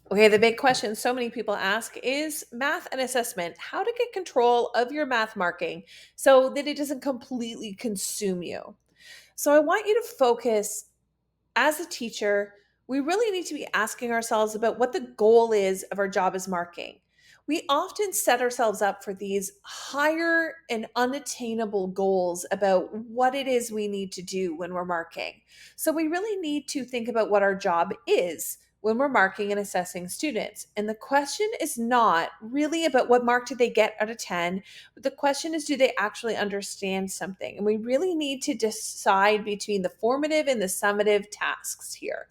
Okay, the big question so many people ask is math and assessment, how to get control of your math marking so that it doesn't completely consume you. So I want you to focus as a teacher, we really need to be asking ourselves about what the goal is of our job as marking. We often set ourselves up for these higher and unattainable goals about what it is we need to do when we're marking. So we really need to think about what our job is when we're marking and assessing students. And the question is not really about what mark did they get out of 10, but the question is, do they actually understand something? And we really need to decide between the formative and the summative tasks here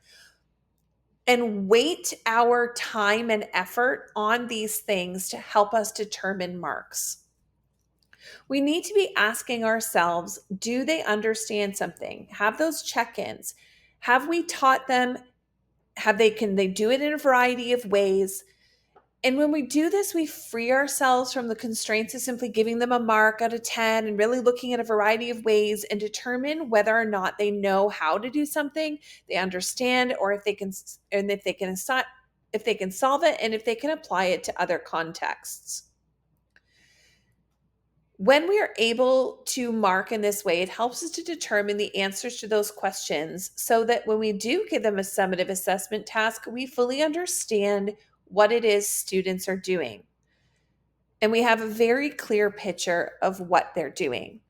and weight our time and effort on these things to help us determine marks. We need to be asking ourselves, do they understand something? Have those check-ins. Have we taught them? Can they do it in a variety of ways? And when we do this, we free ourselves from the constraints of simply giving them a mark out of 10 and really looking at a variety of ways and determine whether or not they know how to do something, they understand, or if they can, and if they can solve it, and if they can apply it to other contexts. When we are able to mark in this way, it helps us to determine the answers to those questions so that when we do give them a summative assessment task, we fully understand what it is students are doing. And we have a very clear picture of what they're doing.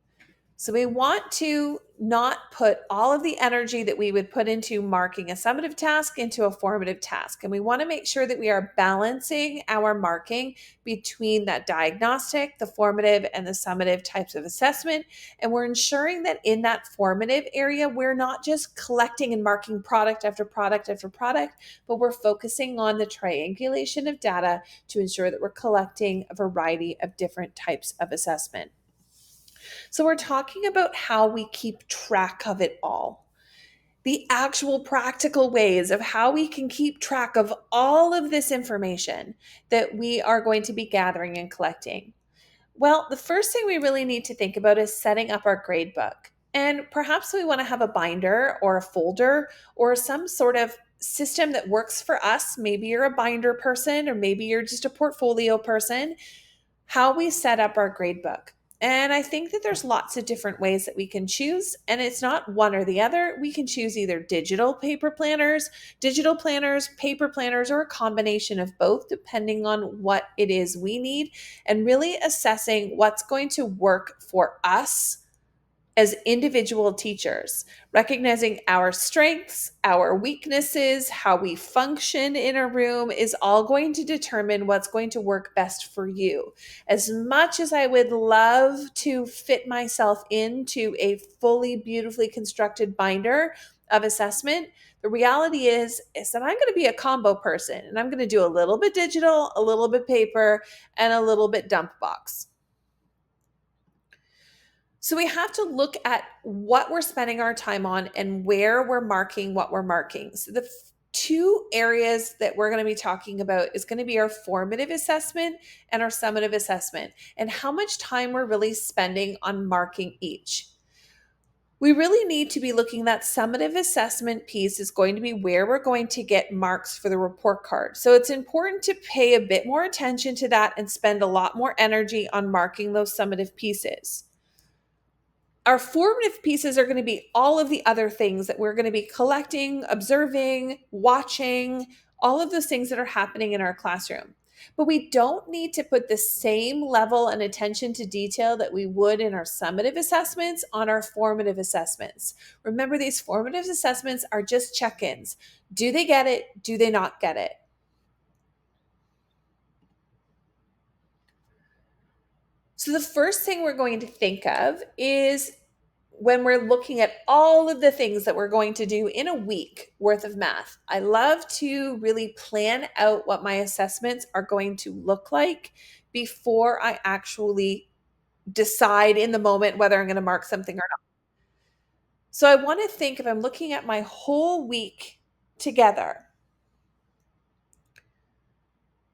So we want to not put all of the energy that we would put into marking a summative task into a formative task. And we want to make sure that we are balancing our marking between that diagnostic, the formative, and the summative types of assessment. And we're ensuring that in that formative area, we're not just collecting and marking product after product after product, but we're focusing on the triangulation of data to ensure that we're collecting a variety of different types of assessment. So, we're talking about how we keep track of it all. The actual practical ways of how we can keep track of all of this information that we are going to be gathering and collecting. Well, the first thing we really need to think about is setting up our gradebook. And perhaps we want to have a binder or a folder or some sort of system that works for us. Maybe you're a binder person, or maybe you're just a portfolio person. How we set up our gradebook. And I think that there's lots of different ways that we can choose, and it's not one or the other. We can choose either digital planners, paper planners, or a combination of both, depending on what it is we need, and really assessing what's going to work for us as individual teachers, recognizing our strengths, our weaknesses, how we function in a room is all going to determine what's going to work best for you. As much as I would love to fit myself into a fully beautifully constructed binder of assessment, the reality is that I'm going to be a combo person, and I'm going to do a little bit digital, a little bit paper, and a little bit dump box. So we have to look at what we're spending our time on and where we're marking what we're marking. So the two areas that we're going to be talking about is going to be our formative assessment and our summative assessment, and how much time we're really spending on marking each. We really need to be looking, that summative assessment piece is going to be where we're going to get marks for the report card. So it's important to pay a bit more attention to that and spend a lot more energy on marking those summative pieces. Our formative pieces are going to be all of the other things that we're going to be collecting, observing, watching, all of those things that are happening in our classroom. But we don't need to put the same level and attention to detail that we would in our summative assessments on our formative assessments. Remember, these formative assessments are just check-ins. Do they get it? Do they not get it? So the first thing we're going to think of is, when we're looking at all of the things that we're going to do in a week worth of math, I love to really plan out what my assessments are going to look like before I actually decide in the moment whether I'm going to mark something or not. So I want to think, if I'm looking at my whole week together,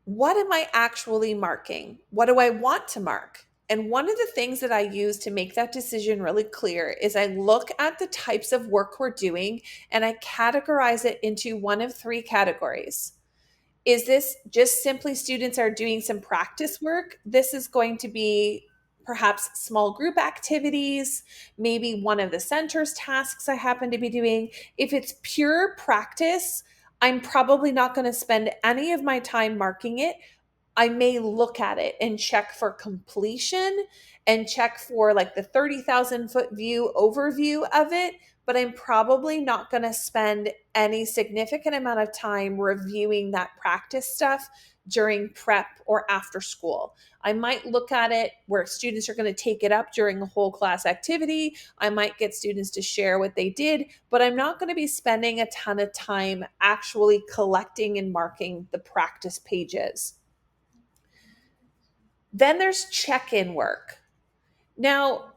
what am I actually marking? What do I want to mark? And one of the things that I use to make that decision really clear is I look at the types of work we're doing and I categorize it into one of three categories. Is this just simply students are doing some practice work? This is going to be perhaps small group activities, maybe one of the center's tasks I happen to be doing. If it's pure practice, I'm probably not going to spend any of my time marking it. I may look at it and check for completion and check for like the 30,000 foot view overview of it, but I'm probably not going to spend any significant amount of time reviewing that practice stuff during prep or after school. I might look at it where students are going to take it up during a whole class activity. I might get students to share what they did, but I'm not going to be spending a ton of time actually collecting and marking the practice pages. Then there's check in work. Now,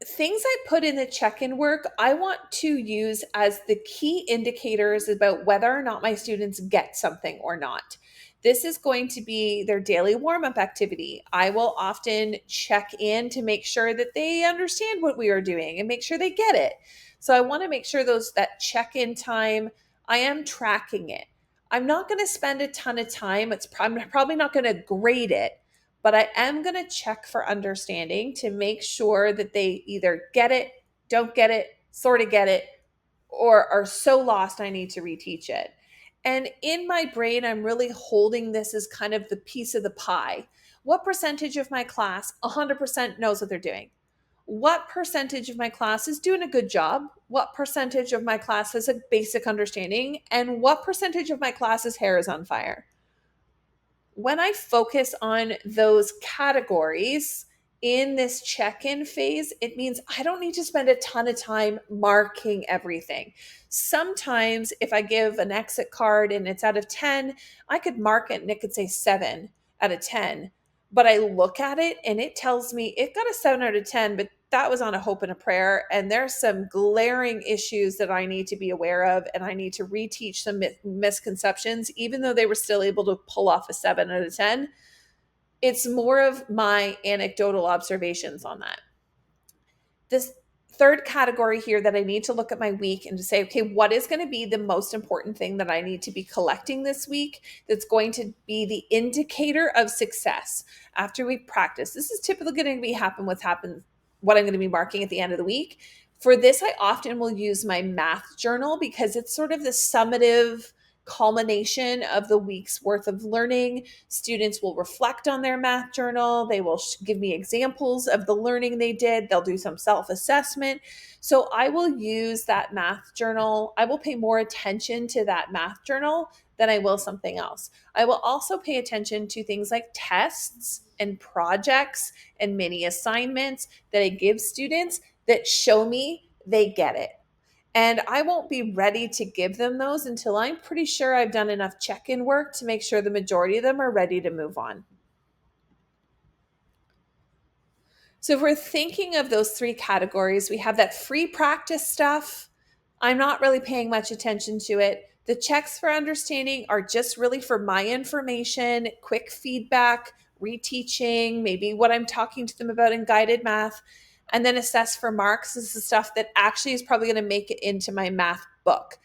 things I put in the check in work, I want to use as the key indicators about whether or not my students get something or not. This is going to be their daily warm up activity. I will often check in to make sure that they understand what we are doing and make sure they get it. So I want to make sure that check in time, I am tracking it. I'm not going to spend a ton of time. I'm probably not going to grade it, but I am going to check for understanding to make sure that they either get it, don't get it, sort of get it, or are so lost I need to reteach it. And in my brain, I'm really holding this as kind of the piece of the pie. What percentage of my class 100% knows what they're doing? What percentage of my class is doing a good job? What percentage of my class has a basic understanding? And what percentage of my class's hair is on fire? When I focus on those categories in this check in phase, it means I don't need to spend a ton of time marking everything. Sometimes, if I give an exit card and it's out of 10, I could mark it and it could say 7 out of 10. But I look at it and it tells me it got a 7 out of 10, but that was on a hope and a prayer. And there's some glaring issues that I need to be aware of. And I need to reteach some misconceptions, even though they were still able to pull off a 7 out of 10. It's more of my anecdotal observations on that. This third category here that I need to look at my week and to say, okay, what is going to be the most important thing that I need to be collecting this week that's going to be the indicator of success after we practice? This is typically going to be what I'm going to be marking at the end of the week. For this, I often will use my math journal because it's sort of the summative culmination of the week's worth of learning. Students will reflect on their math journal. They will give me examples of the learning they did. They'll do some self-assessment. So I will use that math journal. I will pay more attention to that math journal than I will something else. I will also pay attention to things like tests and projects and mini assignments that I give students that show me they get it. And I won't be ready to give them those until I'm pretty sure I've done enough check-in work to make sure the majority of them are ready to move on. So if we're thinking of those three categories, we have that free practice stuff. I'm not really paying much attention to it. The checks for understanding are just really for my information, quick feedback, reteaching, maybe what I'm talking to them about in guided math. And then assess for marks is the stuff that actually is probably going to make it into my math book.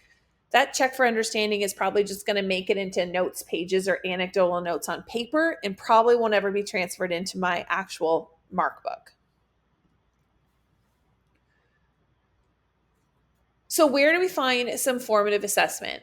That check for understanding is probably just going to make it into notes pages or anecdotal notes on paper and probably won't ever be transferred into my actual mark book. So where do we find some formative assessment?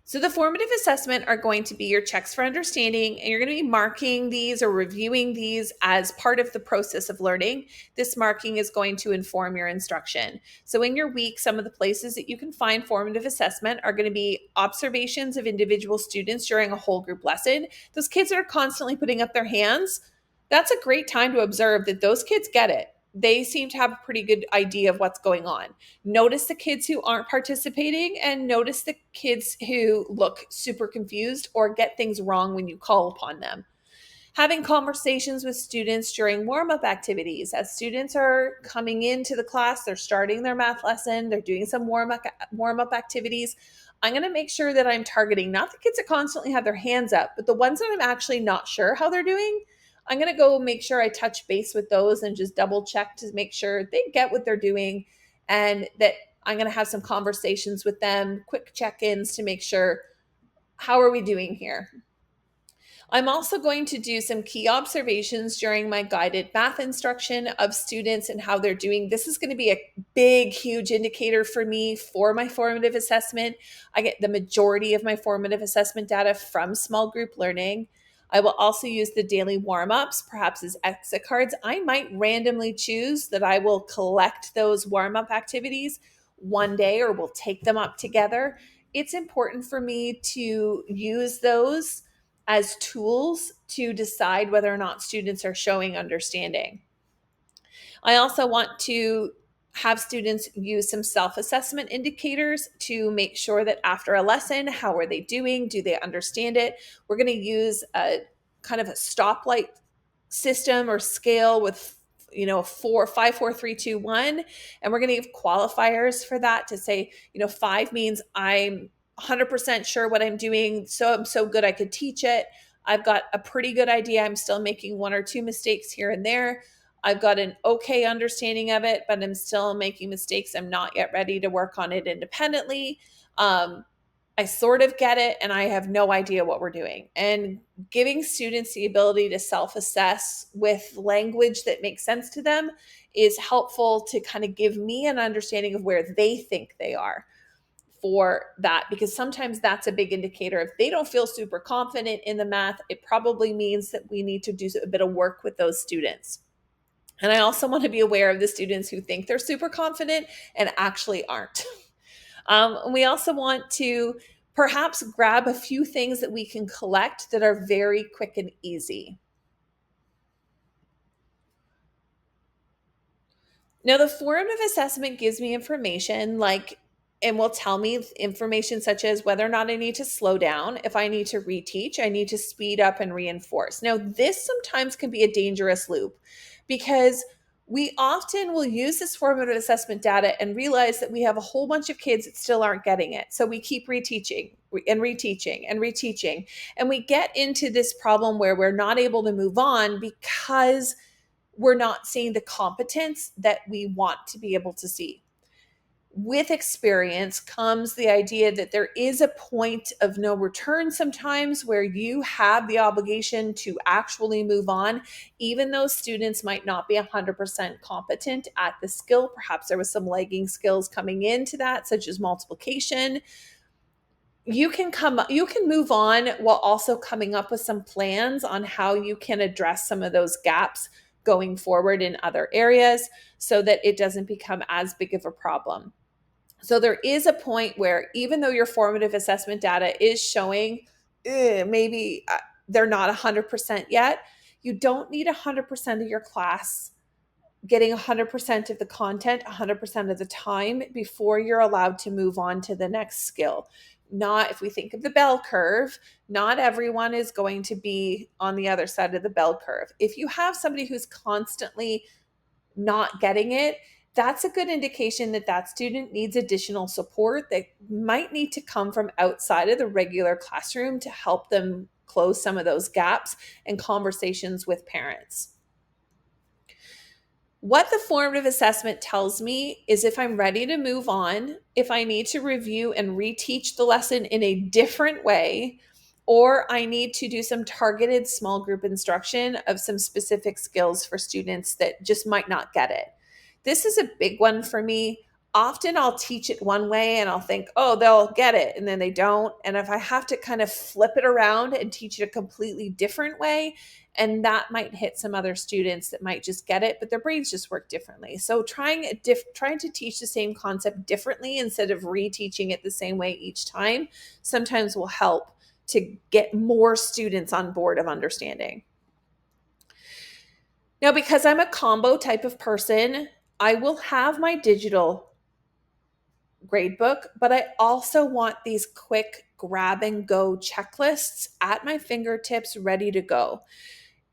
So the formative assessment are going to be your checks for understanding, and you're going to be marking these or reviewing these as part of the process of learning. This marking is going to inform your instruction. So in your week, some of the places that you can find formative assessment are going to be observations of individual students during a whole group lesson. Those kids that are constantly putting up their hands, that's a great time to observe that those kids get it. They seem to have a pretty good idea of what's going on. Notice the kids who aren't participating and notice the kids who look super confused or get things wrong when you call upon them. Having conversations with students during warm-up activities. As students are coming into the class, they're starting their math lesson, they're doing some warm-up activities. I'm going to make sure that I'm targeting not the kids that constantly have their hands up, but the ones that I'm actually not sure how they're doing. I'm going to go make sure I touch base with those and just double check to make sure they get what they're doing, and that I'm going to have some conversations with them, quick check-ins to make sure How are we doing here? I'm also going to do some key observations during my guided math instruction of students and how they're doing. This is going to be a big, huge indicator for me for my formative assessment. I get the majority of my formative assessment data from small group learning. I will also use the daily warm ups, perhaps as exit cards. I might randomly choose that I will collect those warm up activities one day or we'll take them up together. It's important for me to use those as tools to decide whether or not students are showing understanding. I also want to have students use some self-assessment indicators to make sure that after a lesson, how are they doing? Do they understand it? We're going to use a kind of a stoplight system or scale with four, five, four, three, two, one, and we're going to give qualifiers for that to say, five means I'm 100% sure what I'm doing, so I'm so good I could teach it. I've got a pretty good idea. I'm still making one or two mistakes here and there. I've got an okay understanding of it, but I'm still making mistakes. I'm not yet ready to work on it independently. I sort of get it, and I have no idea what we're doing. And giving students the ability to self-assess with language that makes sense to them is helpful to kind of give me an understanding of where they think they are for that, because sometimes that's a big indicator. If they don't feel super confident in the math, it probably means that we need to do a bit of work with those students. And I also want to be aware of the students who think they're super confident and actually aren't. We also want to perhaps grab a few things that we can collect that are very quick and easy. Now, the formative assessment gives me information and will tell me information such as whether or not I need to slow down, if I need to reteach, I need to speed up and reinforce. Now, this sometimes can be a dangerous loop because we often will use this formative assessment data and realize that we have a whole bunch of kids that still aren't getting it. So we keep reteaching and reteaching and reteaching. And we get into this problem where we're not able to move on because we're not seeing the competence that we want to be able to see. With experience comes the idea that there is a point of no return sometimes where you have the obligation to actually move on, even though students might not be 100% competent at the skill. Perhaps there was some lagging skills coming into that, such as multiplication. You can move on while also coming up with some plans on how you can address some of those gaps going forward in other areas so that it doesn't become as big of a problem. So there is a point where even though your formative assessment data is showing maybe they're not 100% yet, you don't need 100% of your class getting 100% of the content 100% of the time before you're allowed to move on to the next skill. Not, if we think of the bell curve, not everyone is going to be on the other side of the bell curve. If you have somebody who's constantly not getting it, that's a good indication that that student needs additional support that might need to come from outside of the regular classroom to help them close some of those gaps and conversations with parents. What the formative assessment tells me is if I'm ready to move on, if I need to review and reteach the lesson in a different way, or I need to do some targeted small group instruction of some specific skills for students that just might not get it. This is a big one for me. Often I'll teach it one way and I'll think, oh, they'll get it, and then they don't. And if I have to kind of flip it around and teach it a completely different way, and that might hit some other students that might just get it, but their brains just work differently. So trying to teach the same concept differently instead of reteaching it the same way each time sometimes will help to get more students on board of understanding. Now, because I'm a combo type of person, I will have my digital gradebook, but I also want these quick grab and go checklists at my fingertips ready to go.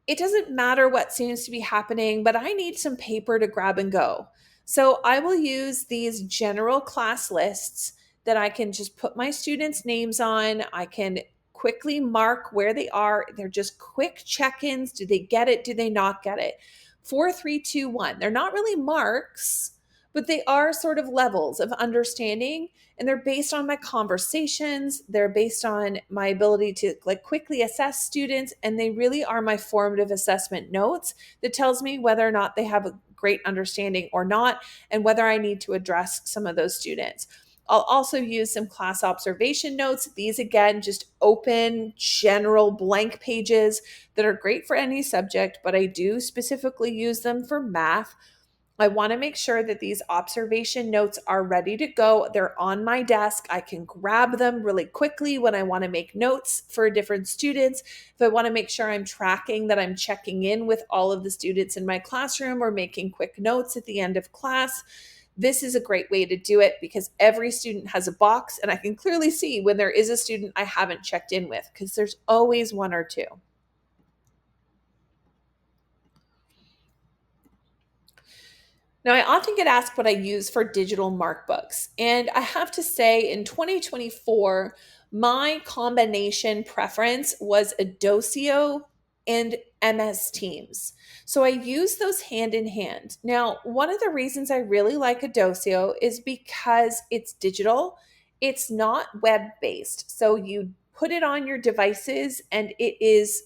It doesn't matter what seems to be happening, but I need some paper to grab and go. So I will use these general class lists that I can just put my students' names on. I can quickly mark where they are. They're just quick check-ins. Do they get it? Do they not get it? 4, 3, 2, 1. They're not really marks, but they are sort of levels of understanding, and they're based on my conversations, they're based on my ability to like quickly assess students, and they really are my formative assessment notes that tells me whether or not they have a great understanding or not, and whether I need to address some of those students. I'll also use some class observation notes. These, again, just open, general, blank pages that are great for any subject, but I do specifically use them for math. I want to make sure that these observation notes are ready to go. They're on my desk. I can grab them really quickly when I want to make notes for different students. If I want to make sure I'm tracking that I'm checking in with all of the students in my classroom or making quick notes at the end of class, this is a great way to do it because every student has a box and I can clearly see when there is a student I haven't checked in with because there's always one or two. Now, I often get asked what I use for digital markbooks. And I have to say, in 2024, my combination preference was Adocio and MS Teams. So I use those hand in hand. Now, one of the reasons I really like Adocio is because it's digital, it's not web based. So you put it on your devices and it is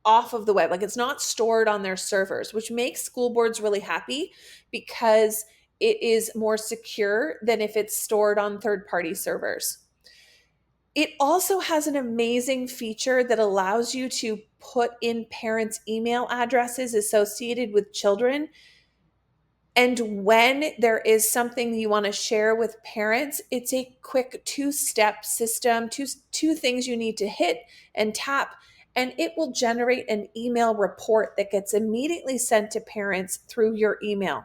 off of the web. Like it's not stored on their servers, which makes school boards really happy because it is more secure than if it's stored on third party servers. It also has an amazing feature that allows you to put in parents' email addresses associated with children. And when there is something you want to share with parents, it's a quick two-step system, two things you need to hit and tap, and it will generate an email report that gets immediately sent to parents through your email.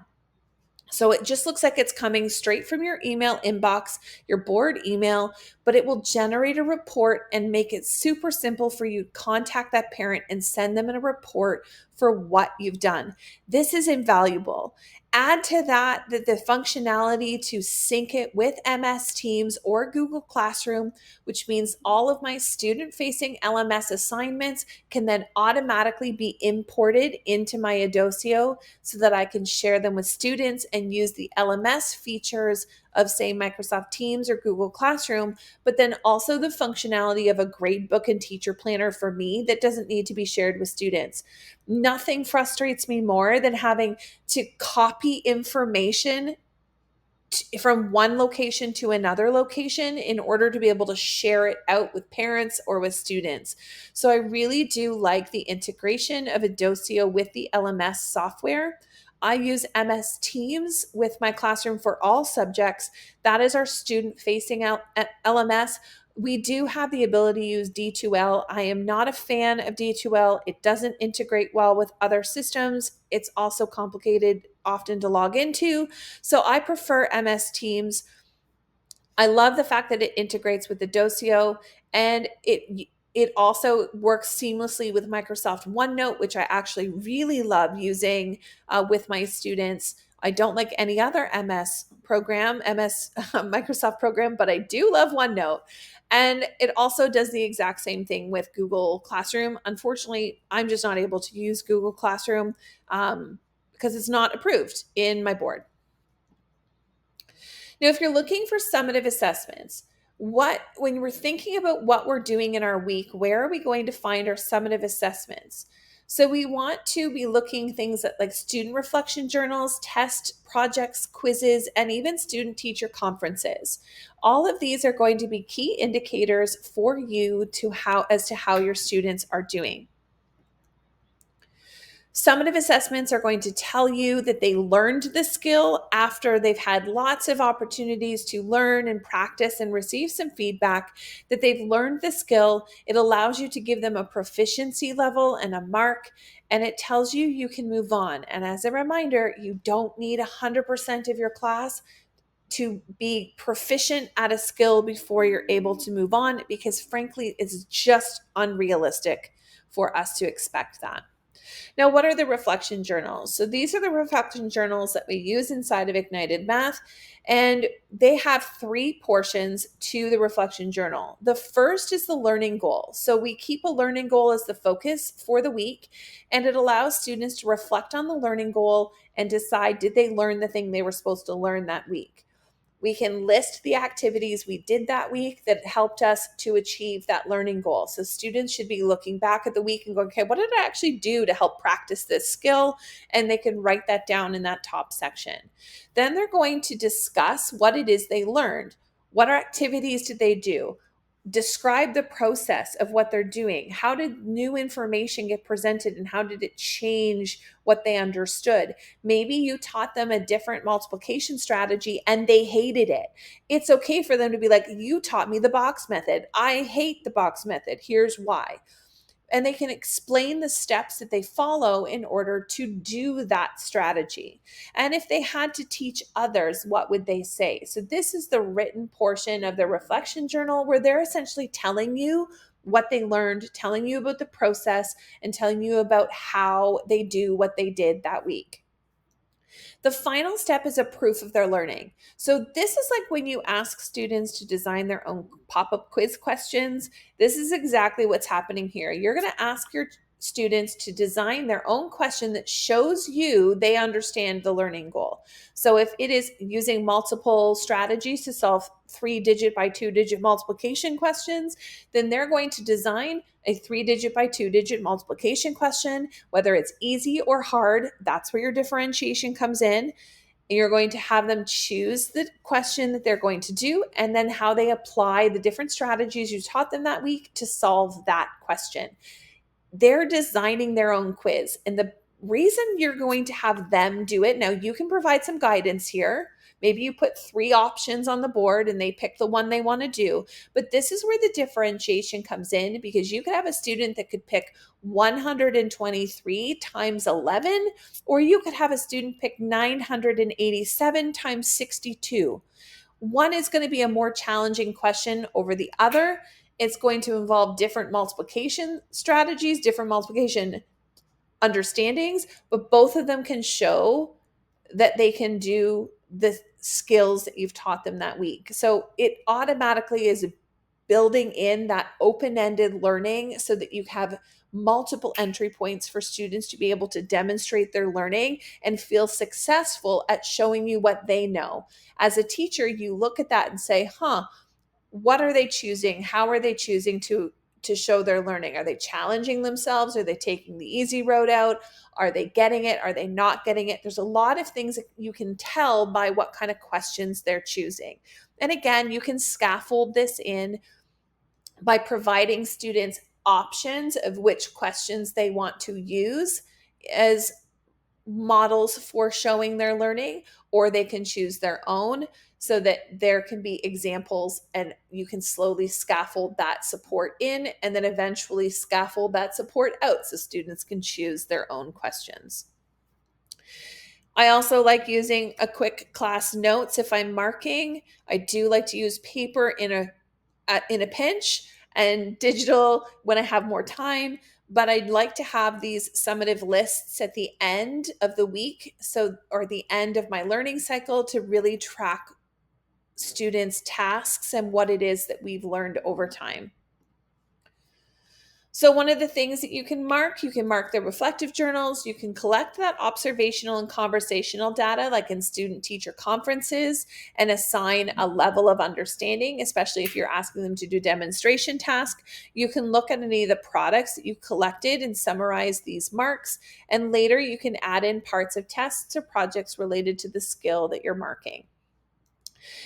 So it just looks like it's coming straight from your email inbox, your board email, but it will generate a report and make it super simple for you to contact that parent and send them a report for what you've done. This is invaluable. Add to that the functionality to sync it with MS Teams or Google Classroom, which means all of my student-facing LMS assignments can then automatically be imported into my Adocio so that I can share them with students and use the LMS features of, say, Microsoft Teams or Google Classroom, but then also the functionality of a gradebook and teacher planner for me that doesn't need to be shared with students. Nothing frustrates me more than having to copy information from one location to another location in order to be able to share it out with parents or with students. So I really do like the integration of Adocio with the LMS software. I use MS Teams with my classroom for all subjects. That is our student facing out at LMS. We do have the ability to use D2L. I am not a fan of D2L. It doesn't integrate well with other systems. It's also complicated often to log into. So I prefer MS Teams. I love the fact that it integrates with the Docio, and it also works seamlessly with Microsoft OneNote, which I actually really love using with my students. I don't like any other MS program, MS Microsoft program, but I do love OneNote. And it also does the exact same thing with Google Classroom. Unfortunately, I'm just not able to use Google Classroom because it's not approved in my board. Now, if you're looking for summative assessments, when we're thinking about what we're doing in our week, where are we going to find our summative assessments? So we want to be looking things at like student reflection journals, test projects, quizzes, and even student teacher conferences. All of these are going to be key indicators for you as to how your students are doing. Summative assessments are going to tell you that they learned the skill after they've had lots of opportunities to learn and practice and receive some feedback, that they've learned the skill. It allows you to give them a proficiency level and a mark, and it tells you you can move on. And as a reminder, you don't need 100% of your class to be proficient at a skill before you're able to move on, because frankly, it's just unrealistic for us to expect that. Now, what are the reflection journals? So these are the reflection journals that we use inside of Ignited Math, and they have three portions to the reflection journal. The first is the learning goal. So we keep a learning goal as the focus for the week, and it allows students to reflect on the learning goal and decide, did they learn the thing they were supposed to learn that week? We can list the activities we did that week that helped us to achieve that learning goal. So students should be looking back at the week and going, okay, what did I actually do to help practice this skill? And they can write that down in that top section. Then they're going to discuss what it is they learned. What activities did they do? Describe the process of what they're doing. How did new information get presented and how did it change what they understood? Maybe you taught them a different multiplication strategy and they hated it. It's okay for them to be like, you taught me the box method. I hate the box method. Here's why. And they can explain the steps that they follow in order to do that strategy. And if they had to teach others, what would they say? So this is the written portion of the reflection journal where they're essentially telling you what they learned, telling you about the process, and telling you about how they do what they did that week. The final step is a proof of their learning. So this is like when you ask students to design their own pop-up quiz questions. This is exactly what's happening here. You're going to ask your students to design their own question that shows you they understand the learning goal. So if it is using multiple strategies to solve 3-digit by 2-digit multiplication questions, then they're going to design a 3-digit by 2-digit multiplication question, whether it's easy or hard. That's where your differentiation comes in. And you're going to have them choose the question that they're going to do and then how they apply the different strategies you taught them that week to solve that question. They're designing their own quiz. And the reason you're going to have them do it, now you can provide some guidance here. Maybe you put 3 options on the board and they pick the one they want to do. But this is where the differentiation comes in, because you could have a student that could pick 123 times 11, or you could have a student pick 987 times 62. One is going to be a more challenging question over the other. It's going to involve different multiplication strategies, different multiplication understandings, but both of them can show that they can do the skills that you've taught them that week. So it automatically is building in that open-ended learning so that you have multiple entry points for students to be able to demonstrate their learning and feel successful at showing you what they know. As a teacher, you look at that and say, what are they choosing? How are they choosing to show their learning? Are they challenging themselves? Are they taking the easy road out? Are they getting it? Are they not getting it? There's a lot of things that you can tell by what kind of questions they're choosing. And again, you can scaffold this in by providing students options of which questions they want to use as models for showing their learning, or they can choose their own so that there can be examples and you can slowly scaffold that support in and then eventually scaffold that support out so students can choose their own questions. I also like using a quick class notes if I'm marking. I do like to use paper in a pinch and digital when I have more time, but I'd like to have these summative lists at the end of the week, or the end of my learning cycle, to really track students' tasks and what it is that we've learned over time. So one of the things that you can mark the reflective journals. You can collect that observational and conversational data like in student-teacher conferences and assign a level of understanding, especially if you're asking them to do demonstration tasks. You can look at any of the products that you've collected and summarize these marks. And later you can add in parts of tests or projects related to the skill that you're marking.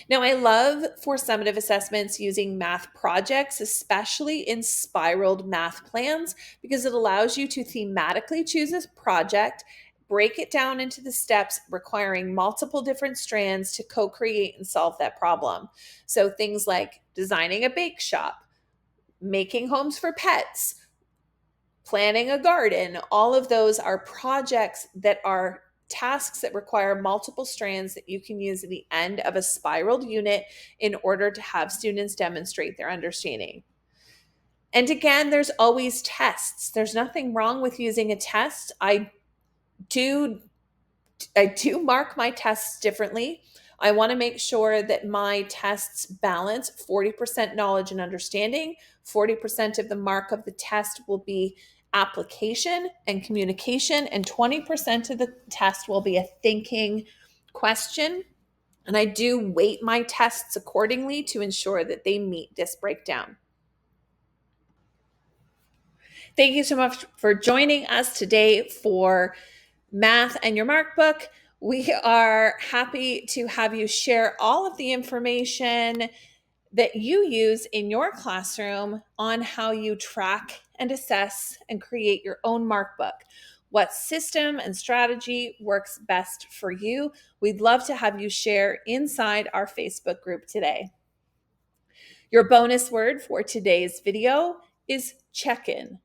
Now, I love for summative assessments using math projects, especially in spiraled math plans, because it allows you to thematically choose a project, break it down into the steps requiring multiple different strands to co-create and solve that problem. So things like designing a bake shop, making homes for pets, planning a garden, all of those are projects that are tasks that require multiple strands that you can use at the end of a spiraled unit in order to have students demonstrate their understanding. And again, there's always tests. There's nothing wrong with using a test. Do I do mark my tests differently. I want to make sure that my tests balance 40% knowledge and understanding. 40% of the mark of the test will be application and communication, and 20% of the test will be a thinking question. And I do weight my tests accordingly to ensure that they meet this breakdown. Thank you so much for joining us today for Math and Your Markbook. We are happy to have you share all of the information that you use in your classroom on how you track and assess and create your own markbook. What system and strategy works best for you? We'd love to have you share inside our Facebook group today. Your bonus word for today's video is check-in.